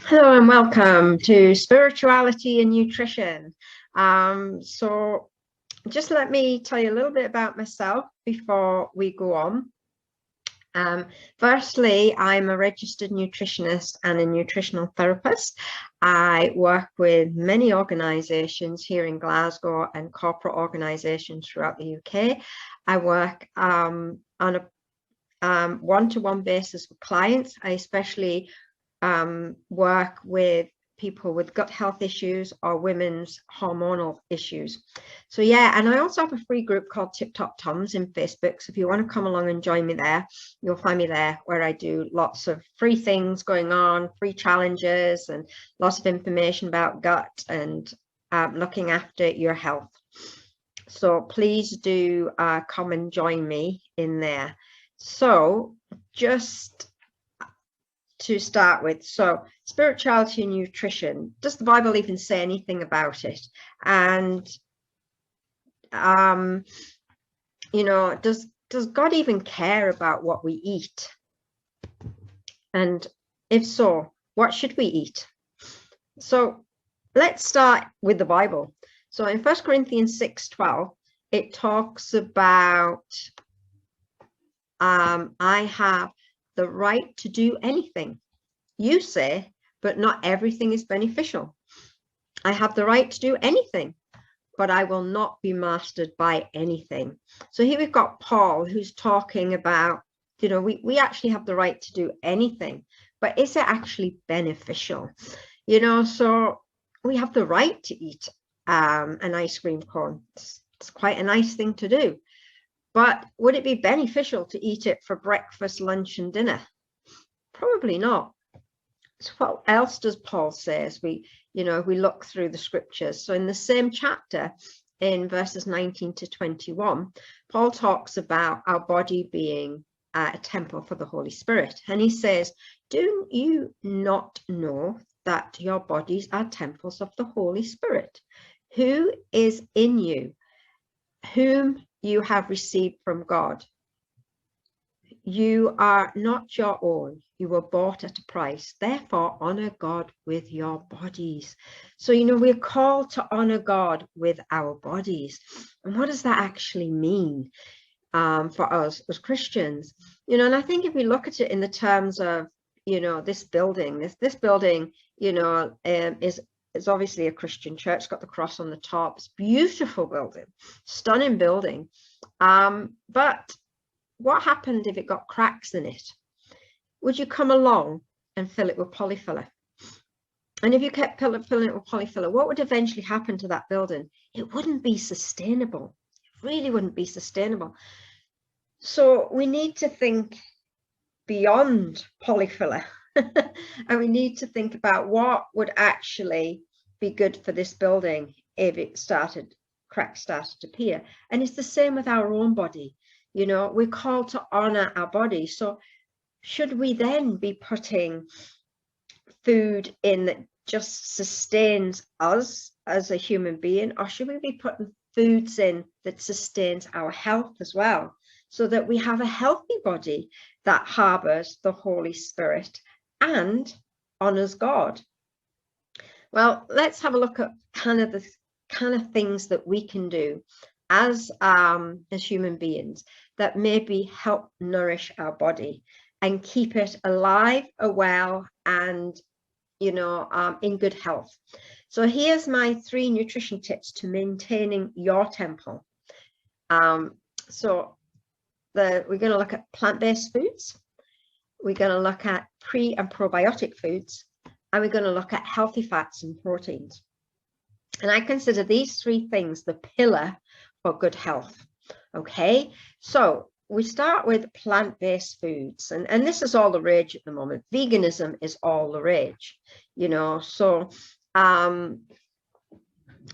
Hello and welcome to Spirituality and Nutrition. So just let me tell you a little bit about myself before we go on. Firstly, I'm a registered nutritionist and a nutritional therapist. I work with many organisations here in Glasgow and corporate organisations throughout the UK. I work on a one-to-one basis with clients. I especially work with people with gut health issues or women's hormonal issues. So yeah, and I also have a free group called Tip Top Toms in Facebook. So if you want to come along and join me there, you'll find me there, where I do lots of free things going on, free challenges, and lots of information about gut and looking after your health. So please do come and join me in there. So just to start with, so spirituality and nutrition, does the Bible even say anything about it? And you know, does God even care about what we eat? And if so, what should we eat? So let's start with the Bible. So in 1 Corinthians 6:12, it talks about I have the right to do anything, you say, but not everything is beneficial. I have the right to do anything, but I will not be mastered by anything. So here we've got Paul, who's talking about, you know, we actually have the right to do anything, but is it actually beneficial? You know, so we have the right to eat an ice cream cone. It's quite a nice thing to do. But would it be beneficial to eat it for breakfast, lunch, and dinner? Probably not. So what else does Paul say as we look through the scriptures? So in the same chapter, in verses 19 to 21, Paul talks about our body being a temple for the Holy Spirit. And he says, do you not know that your bodies are temples of the Holy Spirit, who is in you, whom you have received from God? You are not your own. You were bought at a price. Therefore, honor God with your bodies. So, you know, we're called to honor God with our bodies. And what does that actually mean for us as Christians? You know, and I think if we look at it in the terms of, you know, this building, you know, is obviously a Christian church. It's got the cross on the top. It's a beautiful building, stunning building. But what happened if it got cracks in it? Would you come along and fill it with polyfiller? And if you kept filling it with polyfiller, what would eventually happen to that building? It wouldn't be sustainable. It really wouldn't be sustainable. So we need to think beyond polyfiller. And we need to think about what would actually be good for this building if cracks started to appear. And it's the same with our own body. You know, we're called to honor our body. So should we then be putting food in that just sustains us as a human being, or should we be putting foods in that sustains our health as well, so that we have a healthy body that harbors the Holy Spirit and honors God? Well, let's have a look at the kind of things that we can do as human beings that maybe help nourish our body and keep it alive, well, and, you know, in good health. So here's my 3 nutrition tips to maintaining your temple. So we're going to look at plant-based foods. We're going to look at pre and probiotic foods, and we're going to look at healthy fats and proteins. And I consider these 3 things the pillar for good health. Okay, so we start with plant-based foods, and this is all the rage at the moment. Veganism is all the rage, you know. So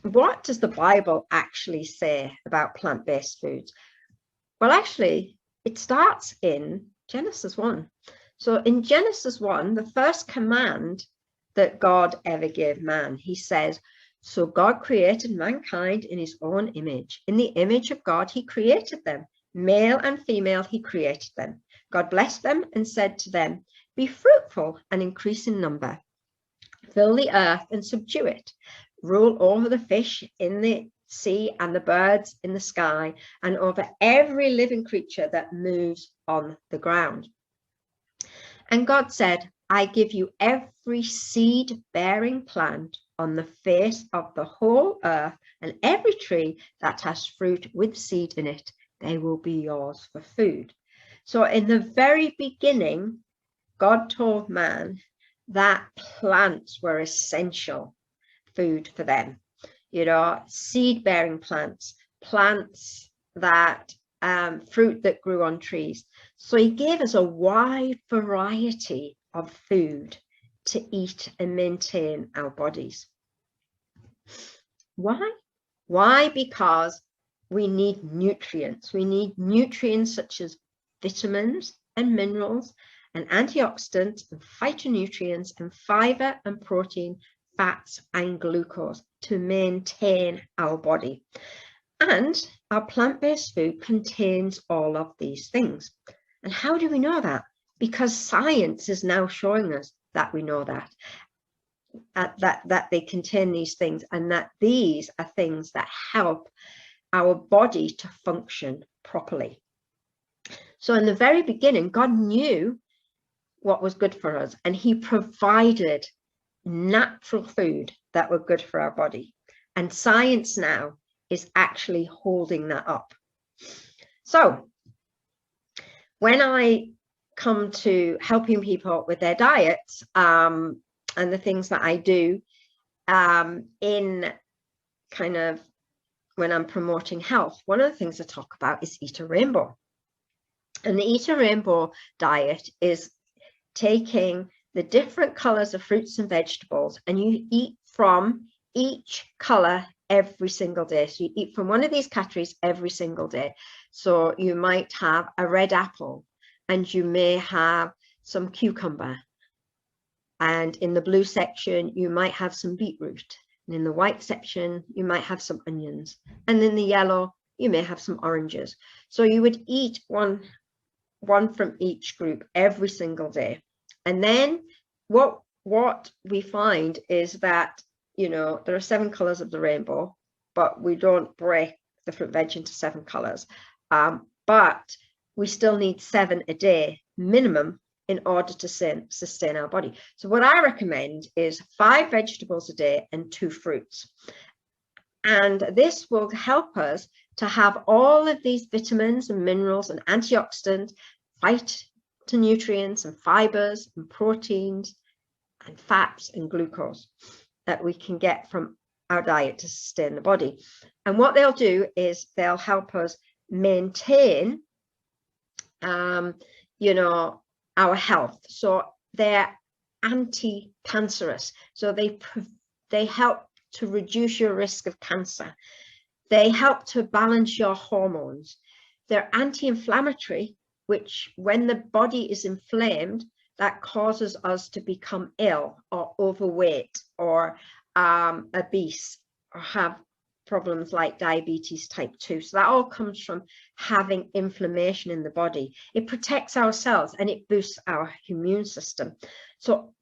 what does the Bible actually say about plant-based foods? Well, actually, it starts in Genesis 1. So in Genesis 1, the first command that God ever gave man, he says, so God created mankind in his own image. In the image of God, he created them. Male and female, he created them. God blessed them and said to them, be fruitful and increase in number. Fill the earth and subdue it. Rule over the fish in the sea and the birds in the sky, and over every living creature that moves on the ground. And God said, I give you every seed-bearing plant on the face of the whole earth, and every tree that has fruit with seed in it. They will be yours for food. So in the very beginning, God told man that plants were essential food for them. You know, seed-bearing plants, plants that fruit that grew on trees. So he gave us a wide variety of food to eat and maintain our bodies. Why? Why? Because we need nutrients. We need nutrients such as vitamins and minerals and antioxidants and phytonutrients and fiber and protein, fats and glucose to maintain our body. And our plant-based food contains all of these things. And how do we know that? Because science is now showing us that we know that. That they contain these things, and that these are things that help our body to function properly. So in the very beginning, God knew what was good for us, and he provided natural food that were good for our body. And science now is actually holding that up. So when I come to helping people with their diets, and the things that I do in kind of when I'm promoting health, one of the things I talk about is Eat a Rainbow. And the Eat a Rainbow diet is taking the different colors of fruits and vegetables, and you eat from each color every single day. So you eat from one of these categories every single day. So you might have a red apple, and you may have some cucumber. And in the blue section, you might have some beetroot. And in the white section, you might have some onions. And in the yellow, you may have some oranges. So you would eat one from each group every single day. And then what we find is that, you know, there are 7 colors of the rainbow, but we don't break the fruit veg into 7 colors. But we still need 7 a day minimum in order to sustain our body. So what I recommend is 5 vegetables a day and 2 fruits. And this will help us to have all of these vitamins and minerals and antioxidants, phytonutrients and fibers and proteins and fats and glucose that we can get from our diet to sustain the body. And what they'll do is they'll help us maintain, you know, our health. So they're anti-cancerous. So they help to reduce your risk of cancer. They help to balance your hormones. They're anti-inflammatory, which when the body is inflamed, that causes us to become ill or overweight or obese or have problems like diabetes type 2. So that all comes from having inflammation in the body. It protects our cells and it boosts our immune system. So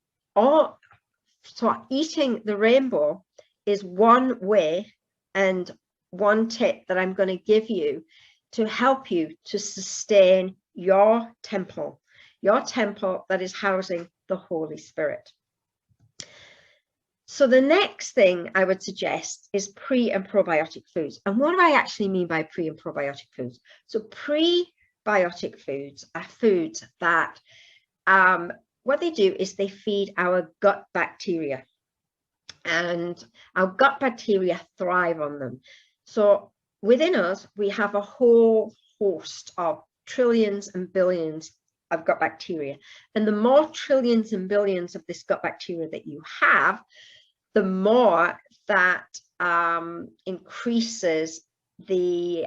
eating the rainbow is one way and one tip that I'm going to give you to help you to sustain your temple that is housing the Holy Spirit. So the next thing I would suggest is pre and probiotic foods. And what do I actually mean by pre and probiotic foods? So prebiotic foods are foods that what they do is they feed our gut bacteria, and our gut bacteria thrive on them. So within us, we have a whole host of trillions and billions of gut bacteria. And the more trillions and billions of this gut bacteria that you have, the more that increases the,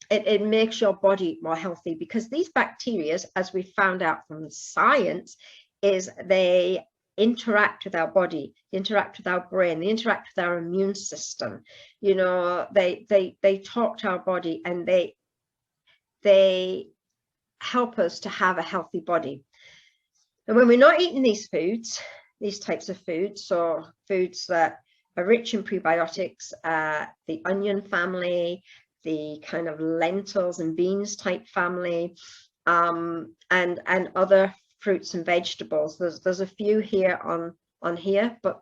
it makes your body more healthy, because these bacteria, as we found out from science, is they interact with our body, they interact with our brain, they interact with our immune system. You know, they talk to our body, and they help us to have a healthy body. And when we're not eating these foods, these types of foods, so foods that are rich in prebiotics, the onion family, the kind of lentils and beans type family, and other fruits and vegetables. There's a few here on here, but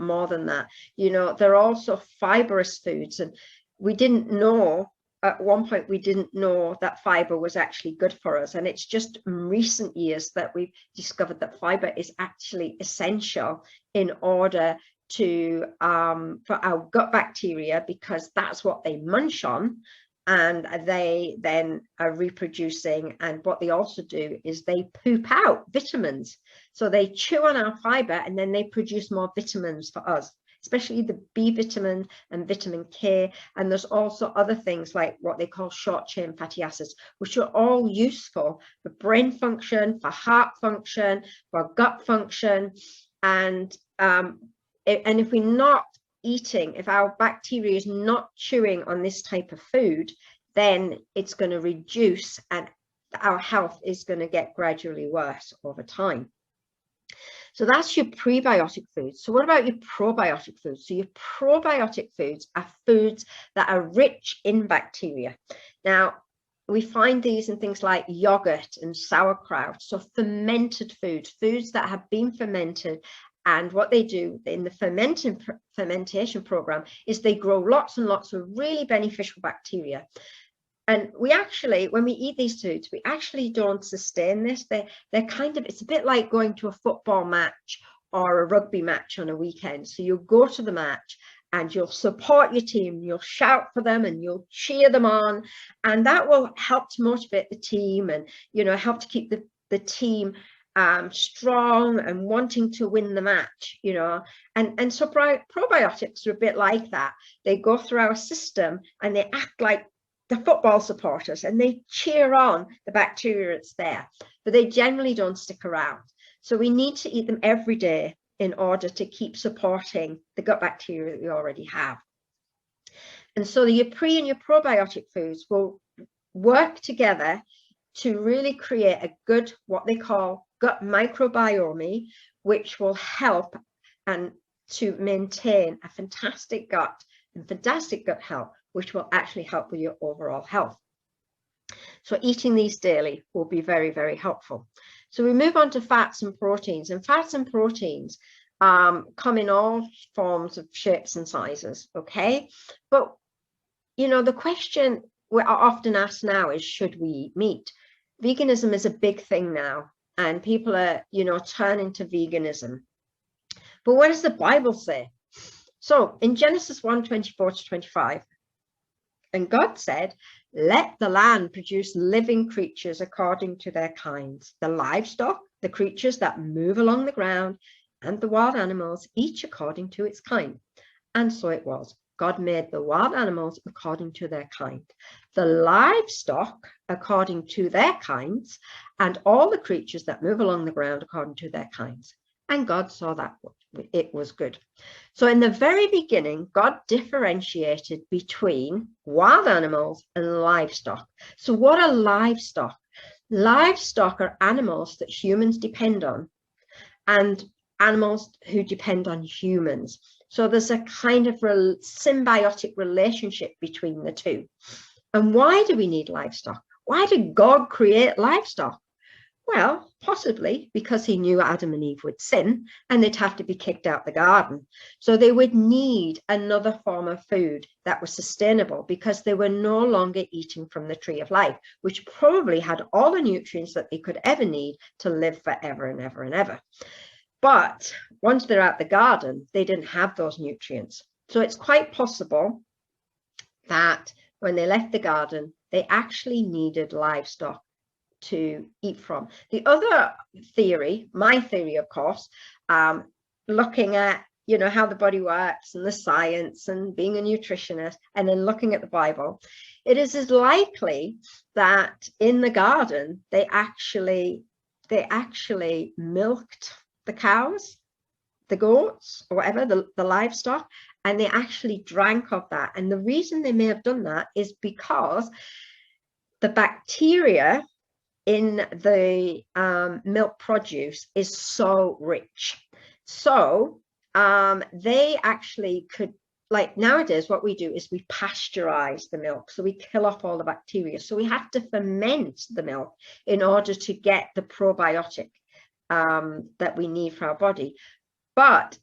more than that. You know, they're also fibrous foods, and we didn't know, at one point we didn't know that fiber was actually good for us, and it's just in recent years that we've discovered that fiber is actually essential in order to for our gut bacteria, because that's what they munch on, and they then are reproducing. And what they also do is they poop out vitamins. So they chew on our fiber and then they produce more vitamins for us, especially the B vitamin and vitamin K. And there's also other things like what they call short chain fatty acids, which are all useful for brain function, for heart function, for gut function. And if we're not eating, if our bacteria is not chewing on this type of food, then it's going to reduce and our health is going to get gradually worse over time. So that's your prebiotic foods. So what about your probiotic foods? So your probiotic foods are foods that are rich in bacteria. Now, we find these in things like yogurt and sauerkraut, so fermented foods that have been fermented. And what they do in the fermentation program is they grow lots and lots of really beneficial bacteria. And we actually, when we eat these foods, we actually don't sustain this. They're kind of, it's a bit like going to a football match or a rugby match on a weekend. So you'll go to the match and you'll support your team, you'll shout for them and you'll cheer them on. And that will help to motivate the team and, you know, help to keep the team strong and wanting to win the match, you know. And so probiotics are a bit like that. They go through our system and they act like the football supporters and they cheer on the bacteria that's there, but they generally don't stick around. So we need to eat them every day in order to keep supporting the gut bacteria that we already have. And so your pre and your probiotic foods will work together to really create a good, what they call gut microbiome, which will help and to maintain a fantastic gut and fantastic gut health, which will actually help with your overall health. So eating these daily will be very, very helpful. So we move on to fats and proteins, and fats and proteins come in all forms of shapes and sizes, okay? But, you know, the question we are often asked now is, should we eat meat? Veganism is a big thing now, and people are, you know, turning to veganism. But what does the Bible say? So in Genesis 1:24-25, and God said, let the land produce living creatures according to their kinds, the livestock, the creatures that move along the ground, and the wild animals, each according to its kind. And so it was. God made the wild animals according to their kind, the livestock according to their kinds, and all the creatures that move along the ground according to their kinds. And God saw that it was good. So in the very beginning, God differentiated between wild animals and livestock. So what are livestock? Livestock are animals that humans depend on, and animals who depend on humans. So there's a kind of symbiotic relationship between the two. And why do we need livestock? Why did God create livestock? Well, possibly because he knew Adam and Eve would sin and they'd have to be kicked out the garden. So they would need another form of food that was sustainable, because they were no longer eating from the tree of life, which probably had all the nutrients that they could ever need to live forever and ever and ever. But once they're out the garden, they didn't have those nutrients. So it's quite possible that when they left the garden, they actually needed livestock to eat from. The other theory, my theory, of course, looking at, you know, how the body works and the science and being a nutritionist, and then looking at the Bible, it is as likely that in the garden they actually milked the cows, the goats, or whatever, the livestock, and they actually drank of that. And the reason they may have done that is because the bacteria in the milk produce is so rich. So they actually could, like nowadays, what we do is we pasteurize the milk. So we kill off all the bacteria. So we have to ferment the milk in order to get the probiotic that we need for our body. But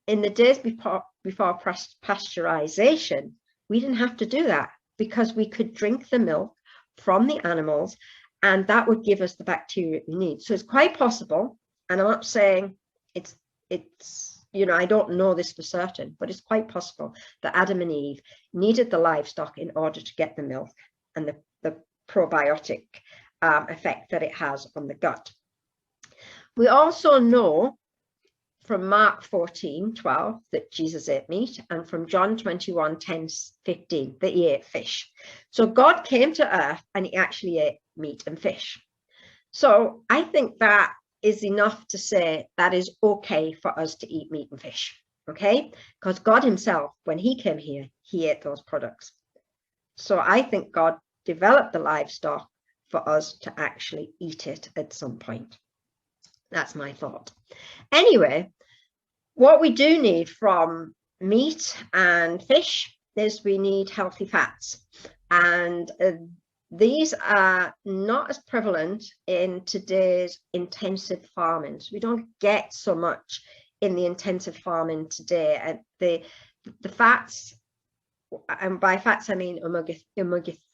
in the days before pasteurization, we didn't have to do that because we could drink the milk from the animals and that would give us the bacteria we need. So it's quite possible, and I'm not saying it's you know, I don't know this for certain, but it's quite possible that Adam and Eve needed the livestock in order to get the milk and the probiotic effect that it has on the gut. We also know from Mark 14:12 that Jesus ate meat, and from John 21:10-15 that he ate fish. So God came to earth and he actually ate meat and fish. So I think that is enough to say that is okay for us to eat meat and fish, okay? Because God himself, when he came here, he ate those products. So I think God developed the livestock for us to actually eat it at some point. That's my thought. Anyway, what we do need from meat and fish is we need healthy fats. And these are not as prevalent in today's intensive farming. So we don't get so much in the intensive farming today. And the fats, and by fats I mean omega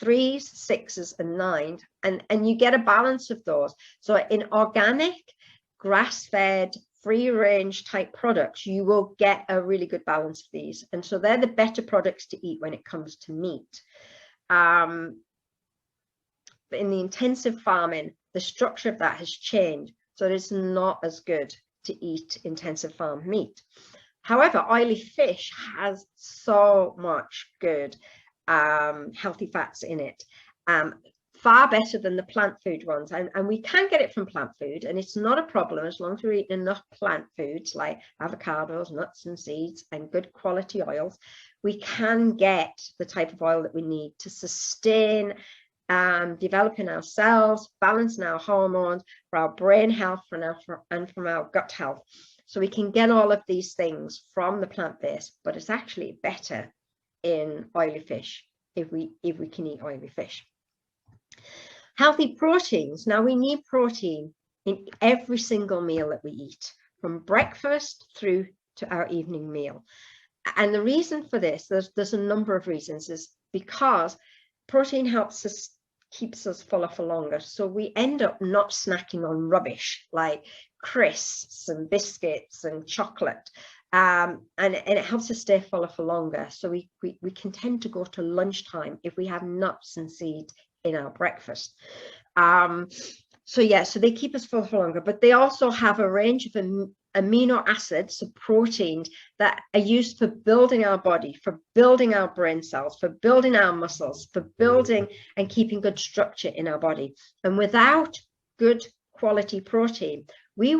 3s, 6s, and 9s, and you get a balance of those. So in organic, grass-fed, free-range type products, you will get a really good balance of these. And so they're the better products to eat when it comes to meat. But in the intensive farming, the structure of that has changed. So it's not as good to eat intensive farm meat. However, oily fish has so much good healthy fats in it. Far better than the plant food ones, and we can get it from plant food, and it's not a problem as long as we're eating enough plant foods like avocados, nuts and seeds, and good quality oils. We can get the type of oil that we need to sustain developing our cells, balancing our hormones, for our brain health, and from our gut health. So we can get all of these things from the plant-based, but it's actually better in oily fish if we can eat oily fish. Healthy proteins. Now we need protein in every single meal that we eat, from breakfast through to our evening meal. And the reason for this, there's a number of reasons, is because protein helps us, keeps us fuller for longer. So we end up not snacking on rubbish like crisps and biscuits and chocolate. And it helps us stay fuller for longer. So we can tend to go to lunchtime if we have nuts and seeds in our breakfast. So yeah, so they keep us full for longer, but they also have a range of amino acids, so proteins, that are used for building our body, for building our brain cells, for building our muscles, for building and keeping good structure in our body. And without good quality protein, you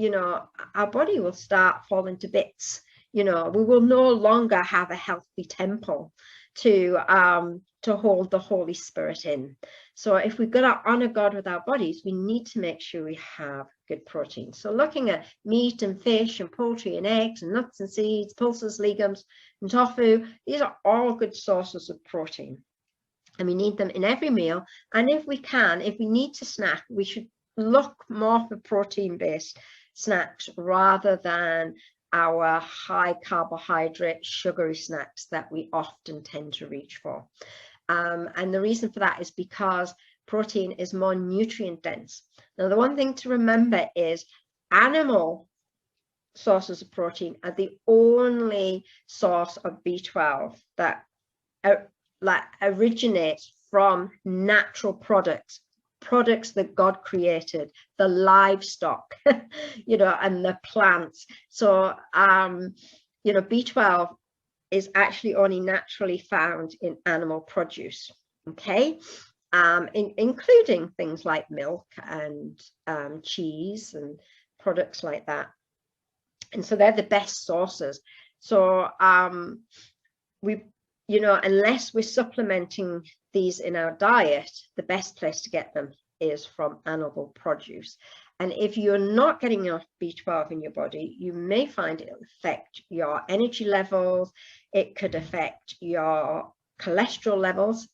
know, our body will start falling to bits. You know, we will no longer have a healthy temple to hold the Holy Spirit in. So if we're going to honor God with our bodies, we need to make sure we have good protein. So looking at meat and fish and poultry and eggs and nuts and seeds, pulses, legumes, and tofu, these are all good sources of protein. And we need them in every meal. And if we need to snack, we should look more for protein-based snacks rather than our high carbohydrate, sugary snacks that we often tend to reach for. And the reason for that is because protein is more nutrient dense. Now, the one thing to remember is animal sources of protein are the only source of B12 that originates from natural products that God created, the livestock, you know, and the plants. So, you know, B12 is actually only naturally found in animal produce, okay? Including things like milk and cheese and products like that. And so they're the best sources. So you know, unless we're supplementing these in our diet, the best place to get them is from animal produce. And if you're not getting enough B12 in your body, you may find it will affect your energy levels. It could affect your cholesterol levels,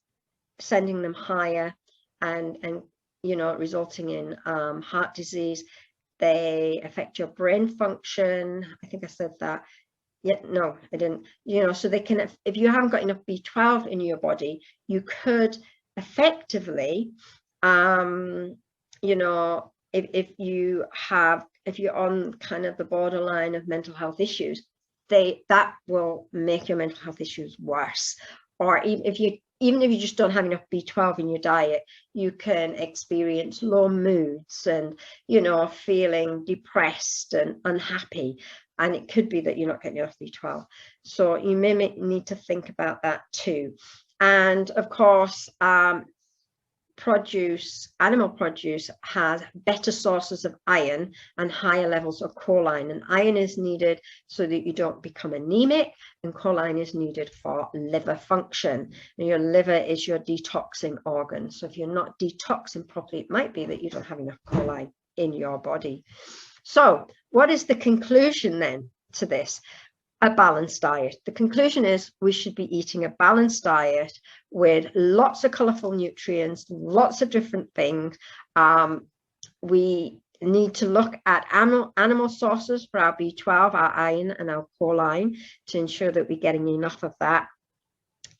sending them higher and you know, resulting in heart disease. They affect your brain function. I think I said that. Yeah, no, I didn't. You know, so they can, if you haven't got enough B12 in your body, you could effectively, you know, if you're on kind of the borderline of mental health issues, that will make your mental health issues worse. Or even if you just don't have enough B12 in your diet, you can experience low moods and, you know, feeling depressed and unhappy. And it could be that you're not getting enough B12. So you may need to think about that too. And of course, animal produce has better sources of iron and higher levels of choline. And iron is needed so that you don't become anemic, and choline is needed for liver function. And your liver is your detoxing organ. So if you're not detoxing properly, it might be that you don't have enough choline in your body. So what is the conclusion then to this? A balanced diet. The conclusion is we should be eating a balanced diet with lots of colorful nutrients, lots of different things. We need to look at animal sources for our B12, our iron and our choline to ensure that we're getting enough of that.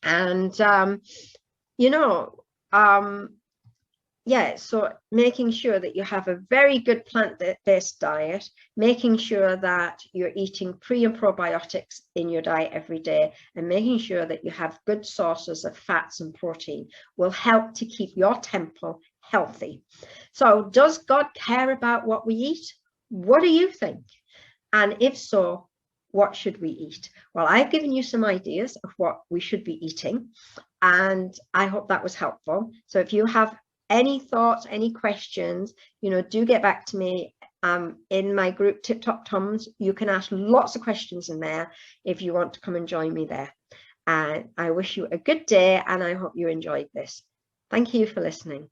And, you know, yeah, so making sure that you have a very good plant-based diet, making sure that you're eating pre and probiotics in your diet every day, and making sure that you have good sources of fats and protein will help to keep your temple healthy. So does God care about what we eat? What do you think? And if so, what should we eat? Well, I've given you some ideas of what we should be eating, and I hope that was helpful. So if you have any thoughts, any questions, you know, do get back to me in my group Tip Top Toms. You can ask lots of questions in there if you want to come and join me there. And I wish you a good day, and I hope you enjoyed this. Thank you for listening.